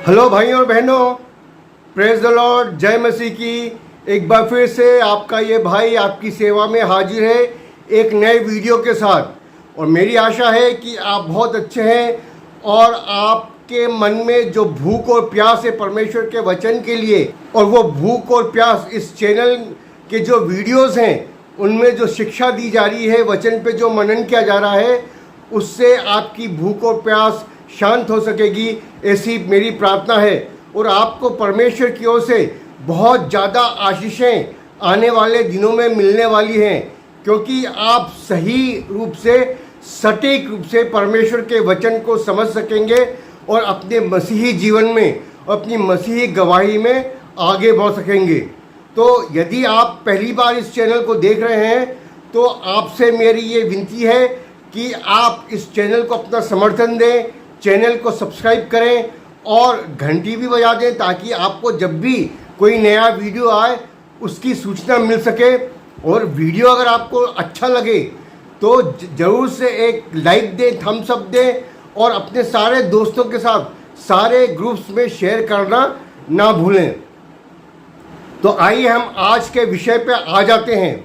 Hello भाइयों और बहनों, प्रेज द लॉर्ड, जय मसीह की। एक बार फिर से आपका ये भाई आपकी सेवा में हाजिर है एक नए वीडियो के साथ। और मेरी आशा है कि आप बहुत अच्छे हैं और आपके मन में जो भूख और प्यास है परमेश्वर के वचन के लिए, और वो भूख और प्यास इस चैनल के जो वीडियोस हैं उनमें जो शिक्षा दी जा रही है, वचन पे जो मनन किया जा रहा है, उससे आपकी भूख और प्यास शांत हो सकेगी, ऐसी मेरी प्रार्थना है। और आपको परमेश्वर की ओर से बहुत ज़्यादा आशीषें आने वाले दिनों में मिलने वाली हैं, क्योंकि आप सही रूप से, सटीक रूप से परमेश्वर के वचन को समझ सकेंगे और अपने मसीही जीवन में, अपनी मसीही गवाही में आगे बढ़ सकेंगे। तो यदि आप पहली बार इस चैनल को देख रहे हैं तो आपसे मेरी ये विनती है कि आप इस चैनल को अपना समर्थन दें, चैनल को सब्सक्राइब करें और घंटी भी बजा दें, ताकि आपको जब भी कोई नया वीडियो आए उसकी सूचना मिल सके। और वीडियो अगर आपको अच्छा लगे तो ज़रूर से एक लाइक दें, थम्स अप दें और अपने सारे दोस्तों के साथ सारे ग्रुप्स में शेयर करना ना भूलें। तो आइए हम आज के विषय पे आ जाते हैं।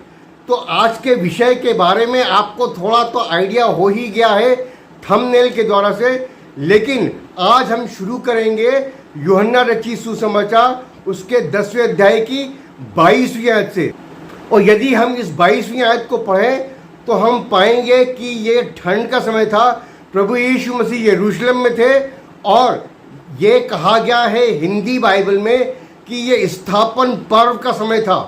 तो आज के विषय के बारे में आपको थोड़ा तो आइडिया हो ही गया है थंबनेल के द्वारा से, लेकिन आज हम शुरू करेंगे यूहन्ना रचित सुसमाचार उसके 10वें अध्याय की 22वीं आयत से। और यदि हम इस 22वीं आयत को पढ़ें तो हम पाएंगे कि ये ठंड का समय था, प्रभु यीशु मसीह यरूशलेम में थे, और ये कहा गया है हिंदी बाइबल में कि ये स्थापन पर्व का समय था।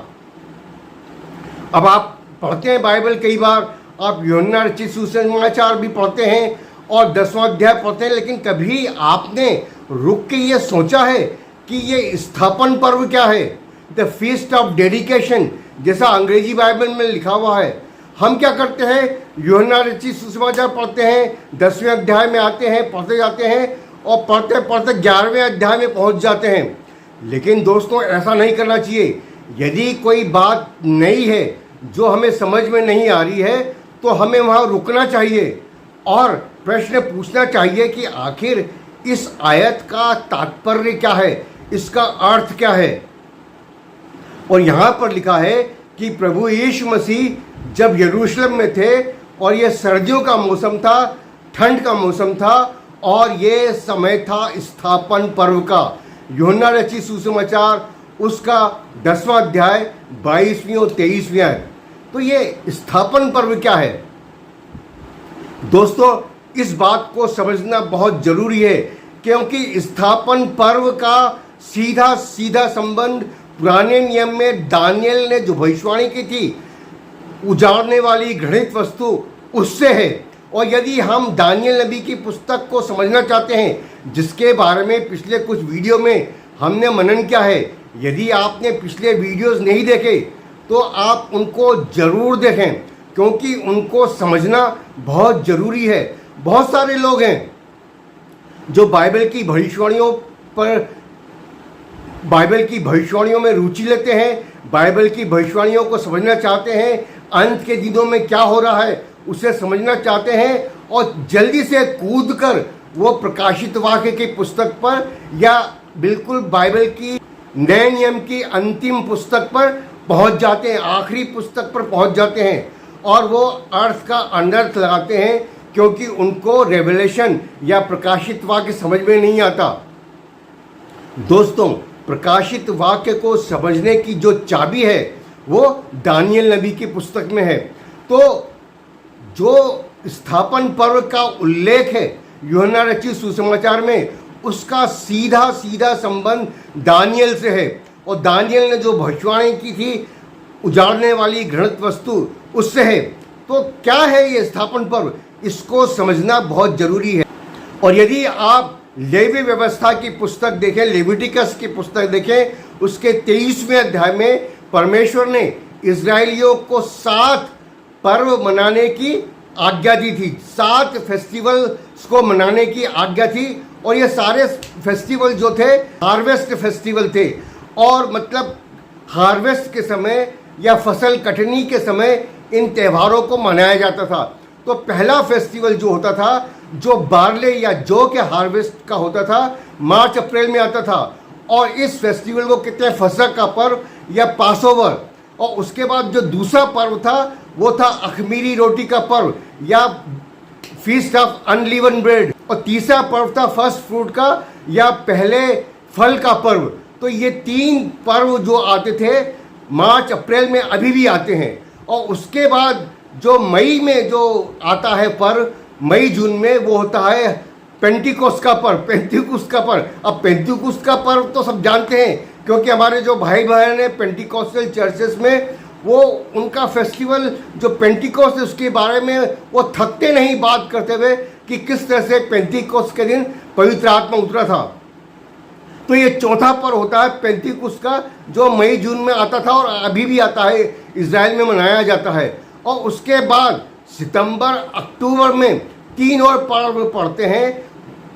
अब आप पढ़ते हैं बाइबल, कई बार आप यूहन्ना रचित सुसमाचार भी पढ़ते हैं और 10वां अध्याय पढ़ते हैं, लेकिन कभी आपने रुक के ये सोचा है कि ये स्थापन पर्व क्या है, द फीस्ट ऑफ डेडिकेशन, जैसा अंग्रेजी बाइबल में लिखा हुआ है। हम क्या करते हैं, यूहन्ना रचित सुसमाचार पढ़ते हैं, 10वें अध्याय में आते हैं, पढ़ते जाते हैं और पढ़ते पढ़ते 11वें अध्याय में पहुंच जाते हैं। लेकिन दोस्तों, ऐसा नहीं करना चाहिए। यदि कोई बात नई है जो हमें समझ में नहीं आ रही है तो हमें वहाँ रुकना चाहिए और प्रश्न पूछना चाहिए कि आखिर इस आयत का तात्पर्य क्या है, इसका अर्थ क्या है। और यहाँ पर लिखा है कि प्रभु यीशु मसीह जब यरूशलेम में थे और ये सर्दियों का मौसम था, ठंड का मौसम था, और ये समय था स्थापन पर्व का। यूहन्ना रचित सुसमाचार उसका 10वां अध्याय 22वीं और 23वीं आयत। तो ये स्थापन पर्व क्या है दोस्तों, इस बात को समझना बहुत जरूरी है, क्योंकि स्थापन पर्व का सीधा सीधा संबंध पुराने नियम में दानियल ने जो भविष्यवाणी की थी, उजाड़ने वाली घृणित वस्तु, उससे है। और यदि हम दानियल नबी की पुस्तक को समझना चाहते हैं, जिसके बारे में पिछले कुछ वीडियो में हमने मनन किया है, यदि आपने पिछले वीडियोस नहीं देखे तो आप उनको ज़रूर देखें, क्योंकि उनको समझना बहुत ज़रूरी है। बहुत सारे लोग हैं जो बाइबल की भविष्यवाणियों में रुचि लेते हैं, बाइबल की भविष्यवाणियों को समझना चाहते हैं, अंत के दिनों में क्या हो रहा है उसे समझना चाहते हैं, और जल्दी से कूद कर वो प्रकाशित वाक्य की पुस्तक पर या बिल्कुल बाइबल की नए नियम की अंतिम पुस्तक पर पहुंच जाते हैं, आखिरी पुस्तक पर पहुंच जाते हैं, और वो अर्थ का अनर्थ लगाते हैं, क्योंकि उनको रेवलेशन या प्रकाशित वाक्य समझ में नहीं आता। दोस्तों, प्रकाशित वाक्य को समझने की जो चाबी है वो दानियल नबी की पुस्तक में है। तो जो स्थापन पर्व का उल्लेख है यूहन्ना रचित सुसमाचार में, उसका सीधा सीधा संबंध दानियल से है, और दानियल ने जो भविष्यवाणी की थी उजाड़ने वाली घृणित वस्तु, उससे है। तो क्या है ये स्थापन पर्व, इसको समझना बहुत जरूरी है। और यदि आप लेवी व्यवस्था की पुस्तक देखें, लेविटिकस की पुस्तक देखें, उसके 23वें अध्याय में परमेश्वर ने इजरायलियों को 7 पर्व मनाने की आज्ञा दी थी, 7 फेस्टिवल्स को मनाने की आज्ञा थी। और ये सारे फेस्टिवल जो थे हार्वेस्ट फेस्टिवल थे, और मतलब हार्वेस्ट के समय या फसल कटनी के समय इन त्योहारों को मनाया जाता था। तो पहला फेस्टिवल जो होता था, जो बार्ले या जौ के हार्वेस्ट का होता था, मार्च अप्रैल में आता था। और इस फेस्टिवल को कहते हैं फसह का पर्व या पासओवर। और उसके बाद जो दूसरा पर्व था वो था अखमीरी रोटी का पर्व या फीस्ट ऑफ अनलीवन ब्रेड। और तीसरा पर्व था फर्स्ट फ्रूट का या पहले फल का पर्व। तो ये 3 पर्व जो आते थे मार्च अप्रैल में अभी भी आते हैं। और उसके बाद जो मई में जो आता है पर्व, मई जून में, वो होता है पेंटिकोस्ट का पर्व, पेंटिकुस्त का पर्व। अब पेंटिकुस्त का पर्व तो सब जानते हैं, क्योंकि हमारे जो भाई बहन हैं पेंटिकोस्टल चर्चेस में, वो उनका फेस्टिवल जो पेंटिकोस्ट है उसके बारे में वो थकते नहीं बात करते हुए कि किस तरह से पेंटिकोस्ट के दिन पवित्र आत्मा उतरा था। तो ये चौथा पर्व होता है पेंटिकुस्त का, जो मई जून में आता था और अभी भी आता है, इजराइल में मनाया जाता है। और उसके बाद सितंबर अक्टूबर में 3 और पर्व पड़ते हैं।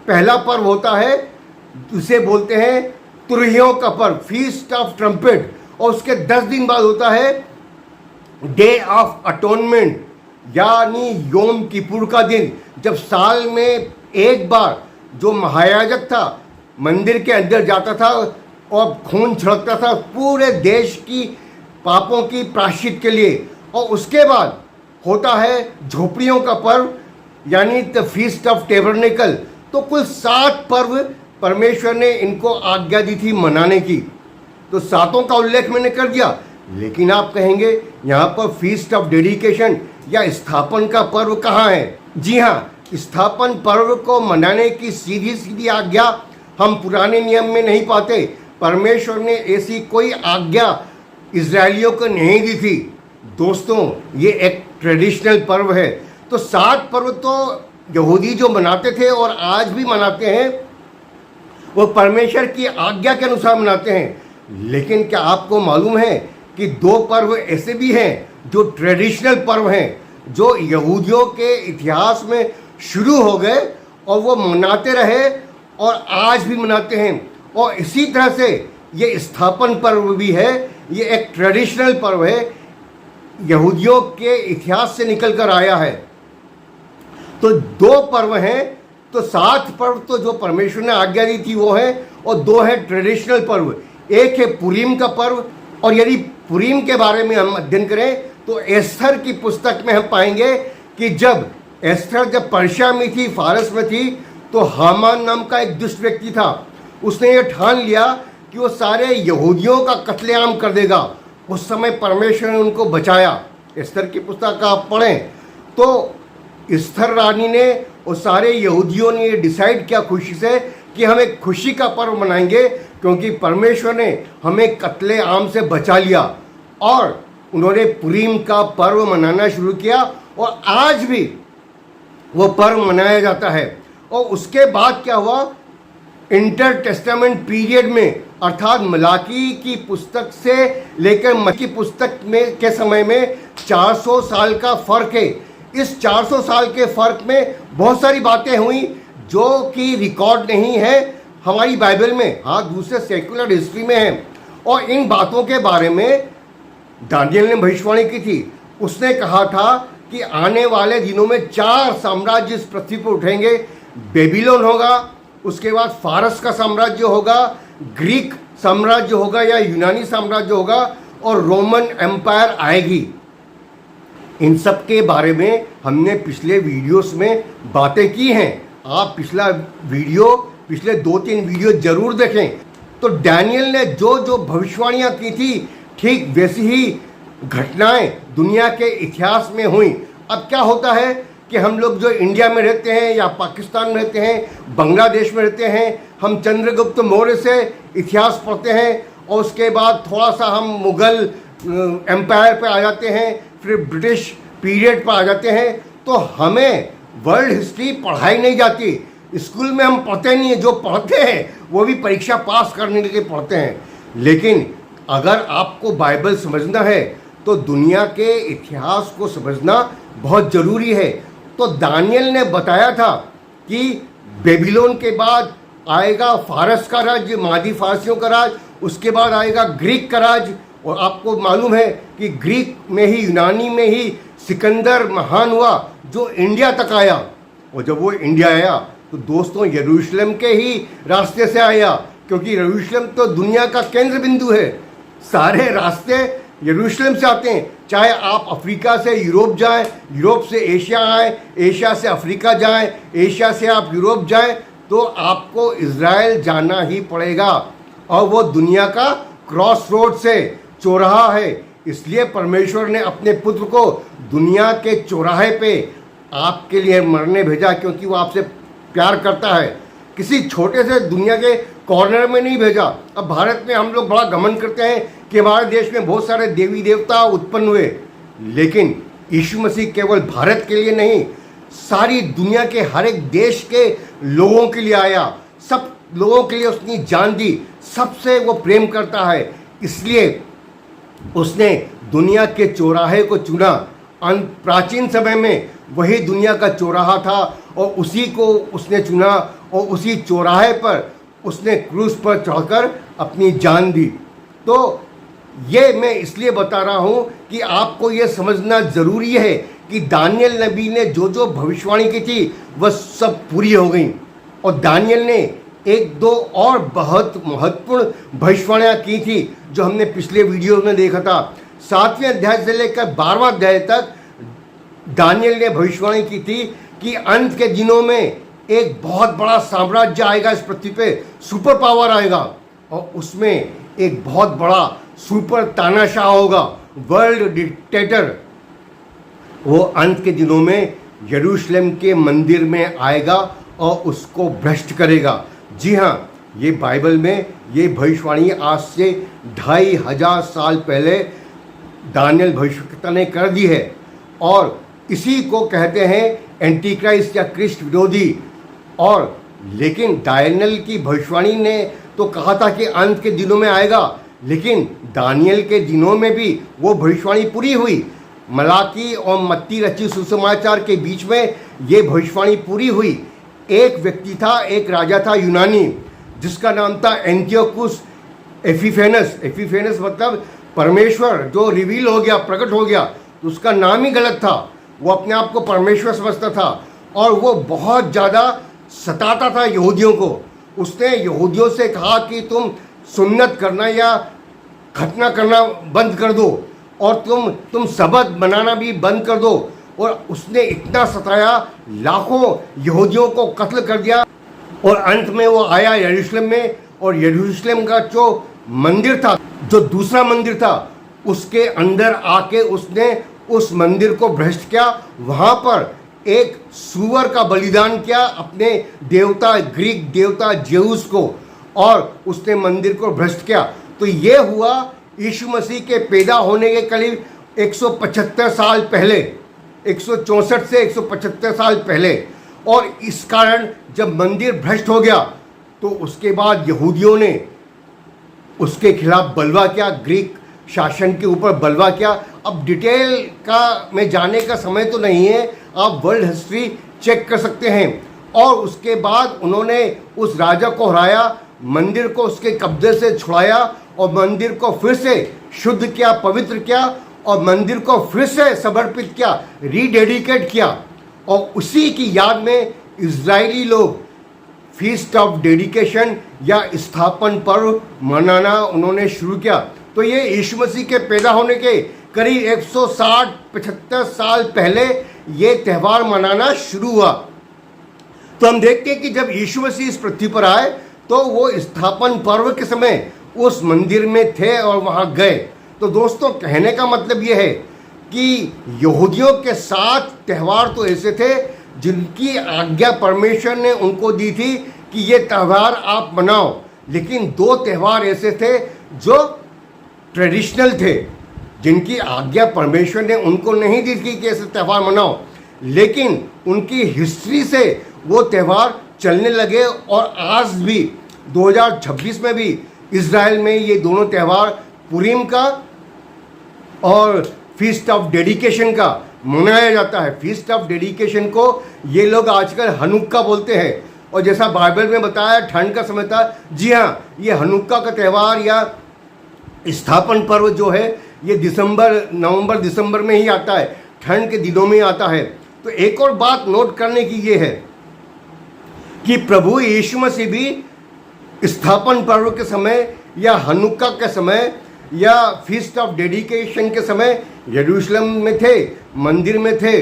पहला पर्व होता है, उसे बोलते हैं तुरहियों का पर्व, फीस्ट ऑफ ट्रम्पेट। और उसके 10 दिन बाद होता है डे ऑफ अटोनमेंट, यानी योम किपुर का दिन, जब साल में एक बार जो महायाजक था मंदिर के अंदर जाता था और खून छिड़कता था पूरे देश की पापों की प्रायश्चित के लिए। और उसके बाद होता है झोपड़ियों का पर्व, यानी द फीस्ट ऑफ टेबरनेकल। तो कुल 7 पर्व परमेश्वर ने इनको आज्ञा दी थी मनाने की। तो 7 का उल्लेख मैंने कर दिया, लेकिन आप कहेंगे यहाँ पर फीस्ट ऑफ डेडिकेशन या स्थापन का पर्व कहाँ है? जी हाँ, स्थापन पर्व को मनाने की सीधी सीधी आज्ञा हम पुराने नियम में नहीं पाते। परमेश्वर ने ऐसी कोई आज्ञा इजरायलियों को नहीं दी थी। दोस्तों, ये एक ट्रेडिशनल पर्व है। तो 7 पर्व तो यहूदी जो मनाते थे और आज भी मनाते हैं, वो परमेश्वर की आज्ञा के अनुसार मनाते हैं। लेकिन क्या आपको मालूम है कि 2 पर्व ऐसे भी हैं जो ट्रेडिशनल पर्व हैं, जो यहूदियों के इतिहास में शुरू हो गए और वो मनाते रहे और आज भी मनाते हैं। और इसी तरह से ये स्थापन पर्व भी है, ये एक ट्रेडिशनल पर्व है, यहूदियों के इतिहास से निकल कर आया है। तो 2 पर्व हैं। तो 7 पर्व तो जो परमेश्वर ने आज्ञा दी थी वो है, और 2 है ट्रेडिशनल पर्व। एक है पुरीम का पर्व। और यदि पुरीम के बारे में हम अध्ययन करें तो एस्थर की पुस्तक में हम पाएंगे कि जब एस्थर जब पर्शिया में थी, फारस में थी, तो हामान नाम का एक दुष्ट व्यक्ति था। उसने ये ठान लिया कि वो सारे यहूदियों का कत्लेआम कर देगा। उस समय परमेश्वर ने उनको बचाया। एस्थर की पुस्तक का आप पढ़ें तो एस्थर रानी ने और सारे यहूदियों ने ये डिसाइड किया खुशी से कि हम एक खुशी का पर्व मनाएंगे, क्योंकि परमेश्वर ने हमें कत्लेआम से बचा लिया। और उन्होंने पुरीम का पर्व मनाना शुरू किया और आज भी वो पर्व मनाया जाता है। और उसके बाद क्या हुआ, इंटर टेस्टामेंट पीरियड में, अर्थात मलाकी की पुस्तक से लेकर मत्ती की पुस्तक में के समय में 400 साल का फर्क है। इस 400 साल के फर्क में बहुत सारी बातें हुई जो कि रिकॉर्ड नहीं है हमारी बाइबल में, हाँ दूसरे सेकुलर हिस्ट्री में है। और इन बातों के बारे में दानियल ने भविष्यवाणी की थी। उसने कहा था कि आने वाले दिनों में 4 साम्राज्य इस पृथ्वी पर उठेंगे। बेबीलोन होगा, उसके बाद फारस का साम्राज्य होगा, ग्रीक साम्राज्य होगा या यूनानी साम्राज्य होगा, और रोमन एम्पायर आएगी। इन सब के बारे में हमने पिछले वीडियोस में बातें की हैं। आप पिछले 2-3 वीडियो जरूर देखें। तो डैनियल ने जो जो भविष्यवाणियाँ की थी, ठीक वैसी ही घटनाएं दुनिया के इतिहास में हुई। अब क्या होता है कि हम लोग जो इंडिया में रहते हैं या पाकिस्तान में रहते हैं, बांग्लादेश में रहते हैं, हम चंद्रगुप्त मौर्य से इतिहास पढ़ते हैं और उसके बाद थोड़ा सा हम मुग़ल एम्पायर पे आ जाते हैं, फिर ब्रिटिश पीरियड पर आ जाते हैं। तो हमें वर्ल्ड हिस्ट्री पढ़ाई नहीं जाती, स्कूल में हम पढ़ते नहीं हैं। जो पढ़ते हैं वो भी परीक्षा पास करने के लिए पढ़ते हैं। लेकिन अगर आपको बाइबल समझना है तो दुनिया के इतिहास को समझना बहुत ज़रूरी है। तो दानियल ने बताया था कि बेबीलोन के बाद आएगा फारस का राज्य, मादी फारसियों का राज, उसके बाद आएगा ग्रीक का राज, और आपको मालूम है कि ग्रीक में ही, यूनानी में ही सिकंदर महान हुआ जो इंडिया तक आया। और जब वो इंडिया आया तो दोस्तों यरूशलेम के ही रास्ते से आया, क्योंकि यरूशलेम तो दुनिया का केंद्र बिंदु है। सारे रास्ते यरूशलेम से आते हैं, चाहे आप अफ्रीका से यूरोप जाएं, यूरोप से एशिया आएँ, एशिया से अफ्रीका जाएं, एशिया से आप यूरोप जाएं, तो आपको इज़राइल जाना ही पड़ेगा। और वो दुनिया का क्रॉस रोड से चौराहा है। इसलिए परमेश्वर ने अपने पुत्र को दुनिया के चौराहे पे आपके लिए मरने भेजा, क्योंकि वो आपसे प्यार करता है। किसी छोटे से दुनिया के कॉर्नर में नहीं भेजा। अब भारत में हम लोग बड़ा घमंड करते हैं कि हमारे देश में बहुत सारे देवी देवता उत्पन्न हुए, लेकिन यीशु मसीह केवल भारत के लिए नहीं, सारी दुनिया के हर एक देश के लोगों के लिए आया। सब लोगों के लिए उसने जान दी, सबसे वो प्रेम करता है। इसलिए उसने दुनिया के चौराहे को चुना। प्राचीन समय में वही दुनिया का चौराहा था और उसी को उसने चुना और उसी चौराहे पर उसने क्रूस पर चढ़कर अपनी जान दी। तो ये मैं इसलिए बता रहा हूँ कि आपको ये समझना ज़रूरी है कि दानियल नबी ने जो जो भविष्यवाणी की थी वह सब पूरी हो गई। और दानियल ने एक दो और बहुत महत्वपूर्ण भविष्यवाणियाँ की थी जो हमने पिछले वीडियो में देखा था। 7वें अध्याय से लेकर 12वां अध्याय तक दानियल ने भविष्यवाणी की थी कि अंत के दिनों में एक बहुत बड़ा साम्राज्य आएगा इस पृथ्वी पे, सुपर पावर आएगा और उसमें एक बहुत बड़ा सुपर तानाशाह होगा, वर्ल्ड डिक्टेटर। वो अंत के दिनों में यरूशलेम के मंदिर में आएगा और उसको भ्रष्ट करेगा। जी हाँ, ये बाइबल में ये भविष्यवाणी आज से 2500 साल पहले दानियल भविष्यवक्ता ने कर दी है। और इसी को कहते हैं एंटी क्राइस्ट या क्रिस्ट विरोधी। और लेकिन दानियल की भविष्यवाणी ने तो कहा था कि अंत के दिनों में आएगा, लेकिन दानियल के दिनों में भी वो भविष्यवाणी पूरी हुई। मलाकी और मत्ती रची सुसमाचार के बीच में ये भविष्यवाणी पूरी हुई। एक व्यक्ति था, एक राजा था यूनानी, जिसका नाम था एंटियोकुस एपिफेनस। एपिफेनस मतलब परमेश्वर जो रिवील हो गया, प्रकट हो गया, तो उसका नाम ही गलत था। वो अपने आप को परमेश्वर समझता था और वो बहुत ज़्यादा सताता था यहूदियों को। उसने यहूदियों से कहा कि तुम सुन्नत करना या खतना करना बंद कर दो और तुम सबत बनाना भी बंद कर दो। और उसने इतना सताया, लाखों यहूदियों को कत्ल कर दिया। और अंत में वो आया यरूशलेम में, और यरूशलेम का जो मंदिर था, जो दूसरा मंदिर था, उसके अंदर आके उसने उस मंदिर को भ्रष्ट किया। वहाँ पर एक सूअर का बलिदान किया अपने देवता, ग्रीक देवता जेउस को, और उसने मंदिर को भ्रष्ट किया। तो ये हुआ यीशु मसीह के पैदा होने के करीब 175 साल पहले, 164 से 175 साल पहले। और इस कारण जब मंदिर भ्रष्ट हो गया तो उसके बाद यहूदियों ने उसके खिलाफ बलवा किया, ग्रीक शासन के ऊपर बलवा किया। अब डिटेल का में जाने का समय तो नहीं है, आप वर्ल्ड हिस्ट्री चेक कर सकते हैं। और उसके बाद उन्होंने उस राजा को हराया, मंदिर को उसके कब्जे से छुड़ाया और मंदिर को फिर से शुद्ध किया, पवित्र किया और मंदिर को फिर से समर्पित किया, रीडेडिकेट किया। और उसी की याद में इजरायली लोग फीस्ट ऑफ डेडिकेशन या स्थापन पर्व मनाना उन्होंने शुरू किया। तो ये यीशु मसीह के पैदा होने के करीब 160-75 साल पहले ये त्यौहार मनाना शुरू हुआ। तो हम देखते हैं कि जब यीशु मसीह इस पृथ्वी पर आए तो वो स्थापन पर्व के समय उस मंदिर में थे और वहाँ गए। तो दोस्तों, कहने का मतलब ये है कि यहूदियों के 7 त्यौहार तो ऐसे थे जिनकी आज्ञा परमेश्वर ने उनको दी थी कि ये त्यौहार आप मनाओ, लेकिन 2 त्यौहार ऐसे थे जो ट्रेडिशनल थे, जिनकी आज्ञा परमेश्वर ने उनको नहीं दी थी कि ऐसे त्यौहार मनाओ, लेकिन उनकी हिस्ट्री से वो त्यौहार चलने लगे। और आज भी 2026 में भी इज़राइल में ये दोनों त्यौहार, पुरीम का और फीस्ट ऑफ डेडिकेशन का मनाया जाता है। फीस्ट ऑफ डेडिकेशन को ये लोग आजकल हनुक्का बोलते हैं। और जैसा बाइबल में बताया ठंड का समय था, जी हाँ, ये हनुक्का का त्यौहार या स्थापन पर्व जो है ये नवंबर दिसंबर में ही आता है, ठंड के दिनों में आता है। तो एक और बात नोट करने की ये है कि प्रभु यीशु मसीह भी स्थापन पर्व के समय या हनुक्का के समय या फीस्ट ऑफ डेडिकेशन के समय यरूशलेम में थे, मंदिर में थे।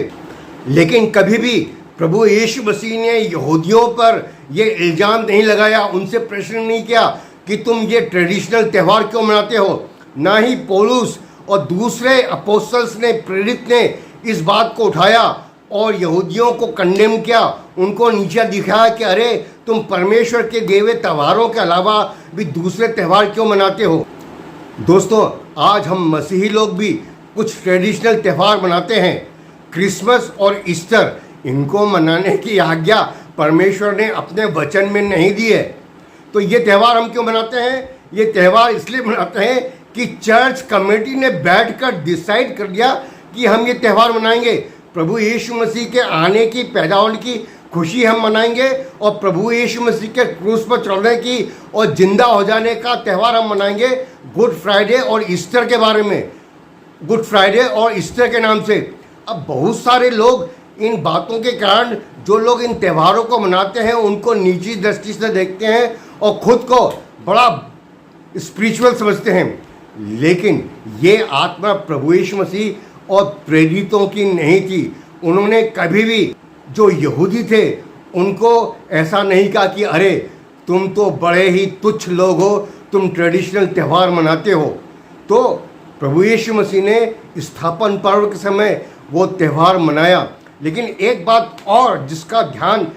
लेकिन कभी भी प्रभु यीशु मसीह ने यहूदियों पर ये इल्ज़ाम नहीं लगाया, उनसे प्रश्न नहीं किया कि तुम ये ट्रेडिशनल त्यौहार क्यों मनाते हो। ना ही पौलुस और दूसरे अपोस्टल्स ने, प्रेरित ने इस बात को उठाया और यहूदियों को कंडेम किया, उनको नीचा दिखाया कि अरे तुम परमेश्वर के दिए हुए त्योहारों के अलावा भी दूसरे त्यौहार क्यों मनाते हो। दोस्तों, आज हम मसीही लोग भी कुछ ट्रेडिशनल त्यौहार मनाते हैं। क्रिसमस और ईस्टर, इनको मनाने की आज्ञा परमेश्वर ने अपने वचन में नहीं दी है। तो ये त्यौहार हम क्यों मनाते हैं? ये त्यौहार इसलिए मनाते हैं कि चर्च कमेटी ने बैठकर डिसाइड कर दिया कि हम ये त्यौहार मनाएंगे। प्रभु यीशु मसीह के आने की, पैदाइश की खुशी हम मनाएंगे और प्रभु यीशु मसीह के क्रूस पर चढ़ने की और जिंदा हो जाने का त्यौहार हम मनाएंगे। गुड फ्राइडे और ईस्टर के बारे में, गुड फ्राइडे और ईस्टर के नाम से। अब बहुत सारे लोग इन बातों के कारण, जो लोग इन त्योहारों को मनाते हैं, उनको निजी दृष्टि से देखते हैं और खुद को बड़ा स्पिरिचुअल समझते हैं। लेकिन ये आत्मा प्रभु यीशु मसीह और प्रेरितों की नहीं थी। उन्होंने कभी भी जो यहूदी थे उनको ऐसा नहीं कहा कि अरे तुम तो बड़े ही तुच्छ लोग हो, तुम ट्रेडिशनल त्यौहार मनाते हो। तो प्रभु यीशु मसीह ने स्थापन पर्व के समय वो त्यौहार मनाया। लेकिन एक बात और जिसका ध्यान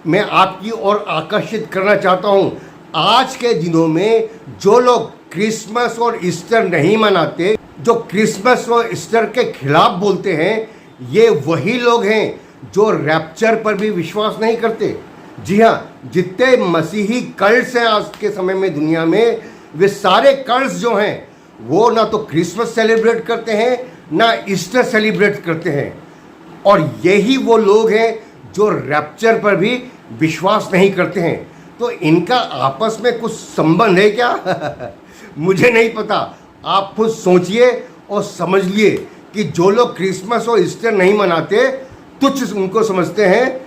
मैं आपकी ओर आकर्षित करना चाहता हूँ, आज के दिनों में जो लोग क्रिसमस और ईस्टर नहीं मनाते, जो क्रिसमस और ईस्टर के खिलाफ बोलते हैं, ये वही लोग हैं जो रैप्चर पर भी विश्वास नहीं करते। जी हाँ, जितने मसीही कल्ट्स हैं आज के समय में दुनिया में, वे सारे कल्ट्स जो हैं वो ना तो क्रिसमस सेलिब्रेट करते हैं ना ईस्टर सेलिब्रेट करते हैं। और यही वो लोग हैं जो रैप्चर पर भी विश्वास नहीं करते हैं। तो इनका आपस में कुछ संबंध है क्या? मुझे नहीं पता। आप खुद सोचिए और समझ लिए कि जो लोग क्रिसमस और ईस्टर नहीं मनाते, तुच्छ उनको समझते हैं,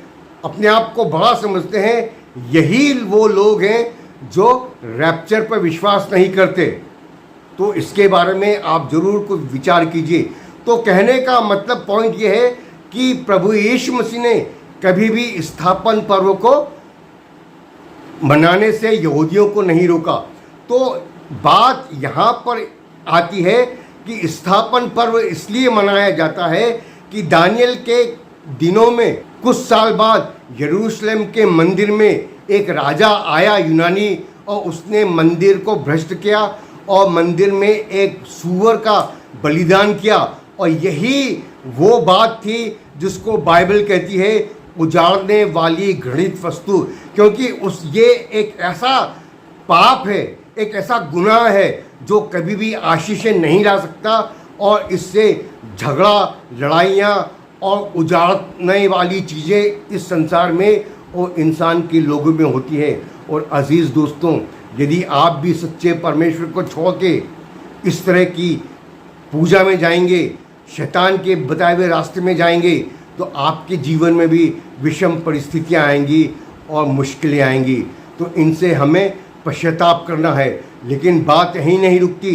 अपने आप को बड़ा समझते हैं, यही वो लोग हैं जो रैप्चर पर विश्वास नहीं करते। तो इसके बारे में आप जरूर कुछ विचार कीजिए। तो कहने का मतलब पॉइंट ये है कि प्रभु यीशु मसीह ने कभी भी स्थापन पर्व को मनाने से यहूदियों को नहीं रोका। तो बात यहाँ पर आती है कि स्थापन पर्व इसलिए मनाया जाता है कि दानियल के दिनों में कुछ साल बाद यरूशलेम के मंदिर में एक राजा आया यूनानी, और उसने मंदिर को भ्रष्ट किया और मंदिर में एक सूअर का बलिदान किया। और यही वो बात थी जिसको बाइबल कहती है उजाड़ने वाली घृणित वस्तु, क्योंकि ये एक ऐसा पाप है, एक ऐसा गुनाह है जो कभी भी आशीषें नहीं ला सकता, और इससे झगड़ा, लड़ाइयाँ और उजाड़ने वाली चीज़ें इस संसार में और इंसान के लोगों में होती है। और अजीज़ दोस्तों, यदि आप भी सच्चे परमेश्वर को छोड़ के इस तरह की पूजा में जाएंगे, शैतान के बताए हुए रास्ते में जाएंगे, तो आपके जीवन में भी विषम परिस्थितियां आएंगी और मुश्किलें आएंगी। तो इनसे हमें पश्चाताप करना है। लेकिन बात यहीं नहीं रुकती।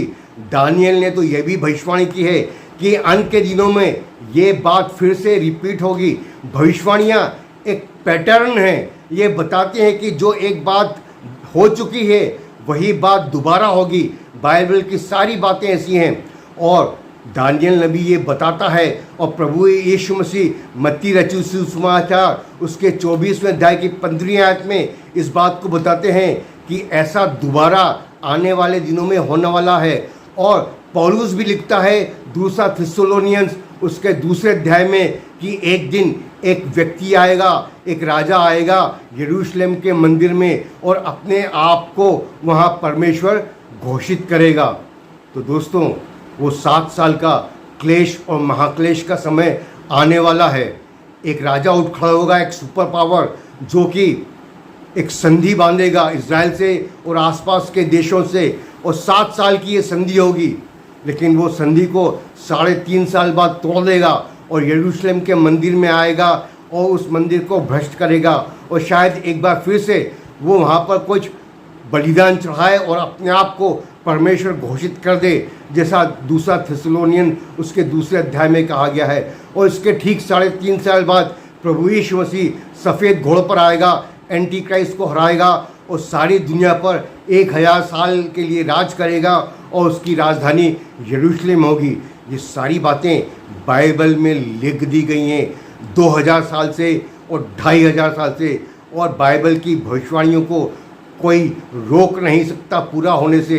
दानियल ने तो यह भी भविष्यवाणी की है कि अंत के दिनों में ये बात फिर से रिपीट होगी। भविष्यवाणियाँ एक पैटर्न है, ये बताते हैं कि जो एक बात हो चुकी है वही बात दोबारा होगी। बाइबल की सारी बातें ऐसी हैं। और दानियल नबी ये बताता है, और प्रभु यीशु मसीह मत्ती रचित सुसमाचार उसके 24वें अध्याय की 15वीं आयत में इस बात को बताते हैं कि ऐसा दोबारा आने वाले दिनों में होने वाला है। और पौलुस भी लिखता है दूसरा थिस्सलुनीयंस उसके दूसरे अध्याय में कि एक दिन एक व्यक्ति आएगा, एक राजा आएगा यरूशलेम के मंदिर में और अपने आप को वहाँ परमेश्वर घोषित करेगा। तो दोस्तों, वो 7 साल का क्लेश और महाक्लेश का समय आने वाला है। एक राजा उठ खड़ा होगा, एक सुपर पावर, जो कि एक संधि बांधेगा इजराइल से और आसपास के देशों से, और 7 साल की ये संधि होगी, लेकिन वो संधि को 3.5 साल बाद तोड़ देगा और यरूशलेम के मंदिर में आएगा और उस मंदिर को भ्रष्ट करेगा और शायद एक बार फिर से वो वहाँ पर कुछ बलिदान चढ़ाए और अपने आप को परमेश्वर घोषित कर दे, जैसा 2 थिस्सलुनीयन उसके 2 अध्याय में कहा गया है। और इसके ठीक 3.5 साल बाद प्रभु यीशु मसीह सफ़ेद घोड़े पर आएगा, एंटी क्राइस्ट को हराएगा और सारी दुनिया पर 1000 साल के लिए राज करेगा और उसकी राजधानी यरूशलेम होगी। ये सारी बातें बाइबल में लिख दी गई हैं 2000 साल से और 2500 साल से, और बाइबल की भविष्यवाणियों को कोई रोक नहीं सकता पूरा होने से।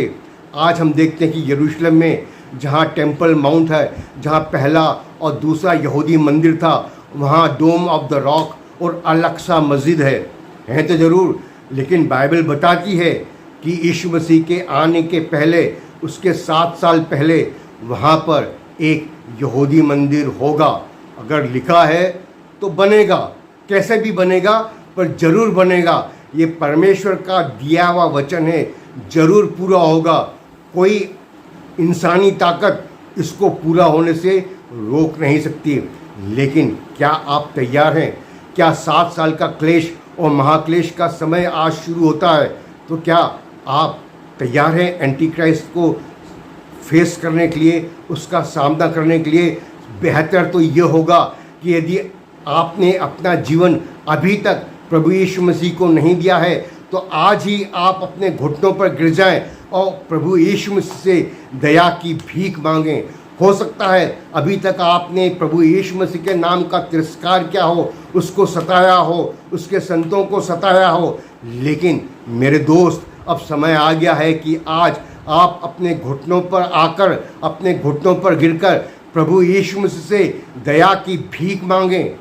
आज हम देखते हैं कि यरूशलेम में जहाँ टेम्पल माउंट है, जहाँ पहला और दूसरा यहूदी मंदिर था, वहाँ डोम ऑफ द रॉक और अल-अक्सा मस्जिद है तो ज़रूर, लेकिन बाइबल बताती है कि यीशु मसीह के आने के पहले, उसके 7 साल पहले वहाँ पर एक यहूदी मंदिर होगा। अगर लिखा है तो बनेगा, कैसे भी बनेगा पर ज़रूर बनेगा। ये परमेश्वर का दिया हुआ वचन है, ज़रूर पूरा होगा। कोई इंसानी ताकत इसको पूरा होने से रोक नहीं सकती। लेकिन क्या आप तैयार हैं? क्या 7 साल का क्लेश और महाक्लेश का समय आज शुरू होता है, तो क्या आप तैयार हैं एंटी क्राइस्ट को फेस करने के लिए, उसका सामना करने के लिए? बेहतर तो ये होगा कि यदि आपने अपना जीवन अभी तक प्रभु यीशु मसीह को नहीं दिया है तो आज ही आप अपने घुटनों पर गिर जाएं और प्रभु यीशु मसीह से दया की भीख मांगें। हो सकता है अभी तक आपने प्रभु यीशु मसीह के नाम का तिरस्कार किया हो, उसको सताया हो, उसके संतों को सताया हो, लेकिन मेरे दोस्त अब समय आ गया है कि आज आप अपने घुटनों पर आकर, अपने घुटनों पर गिरकर प्रभु यीशु मसीह से दया की भीख मांगें।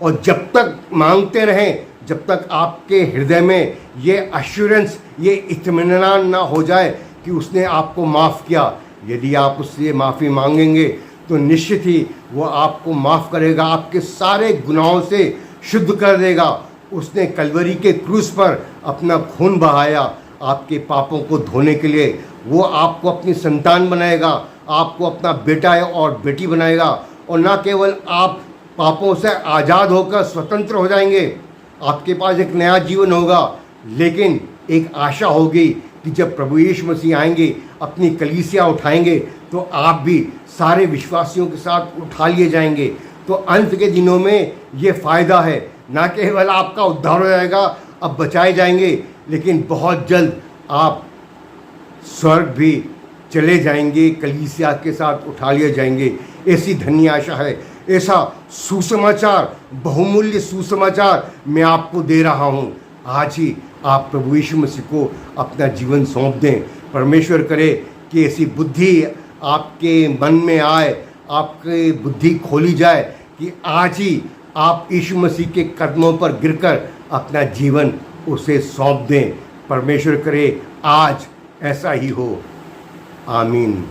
और जब तक मांगते रहें, जब तक आपके हृदय में ये एश्योरेंस, ये इत्मीनान ना हो जाए कि उसने आपको माफ़ किया। यदि आप उससे माफ़ी मांगेंगे तो निश्चित ही वो आपको माफ़ करेगा, आपके सारे गुनाहों से शुद्ध कर देगा। उसने कलवरी के क्रूस पर अपना खून बहाया आपके पापों को धोने के लिए। वो आपको अपनी संतान बनाएगा, आपको अपना बेटा और बेटी बनाएगा, और ना केवल आप पापों से आज़ाद होकर स्वतंत्र हो जाएंगे, आपके पास एक नया जीवन होगा, लेकिन एक आशा होगी कि जब प्रभु यीशु मसीह आएंगे, अपनी कलीसिया उठाएंगे, तो आप भी सारे विश्वासियों के साथ उठा लिए जाएंगे। तो अंत के दिनों में ये फ़ायदा है, ना केवल आपका उद्धार हो जाएगा, अब बचाए जाएंगे, लेकिन बहुत जल्द आप स्वर्ग भी चले जाएंगे, कलीसिया के साथ उठा लिए जाएंगे। ऐसी धन्य आशा है, ऐसा सुसमाचार, बहुमूल्य सुसमाचार मैं आपको दे रहा हूँ। आज ही आप प्रभु यीशु मसीह को अपना जीवन सौंप दें। परमेश्वर करे कि ऐसी बुद्धि आपके मन में आए, आपकी बुद्धि खोली जाए कि आज ही आप यीशु मसीह के कदमों पर गिरकर अपना जीवन उसे सौंप दें। परमेश्वर करे आज ऐसा ही हो। आमीन।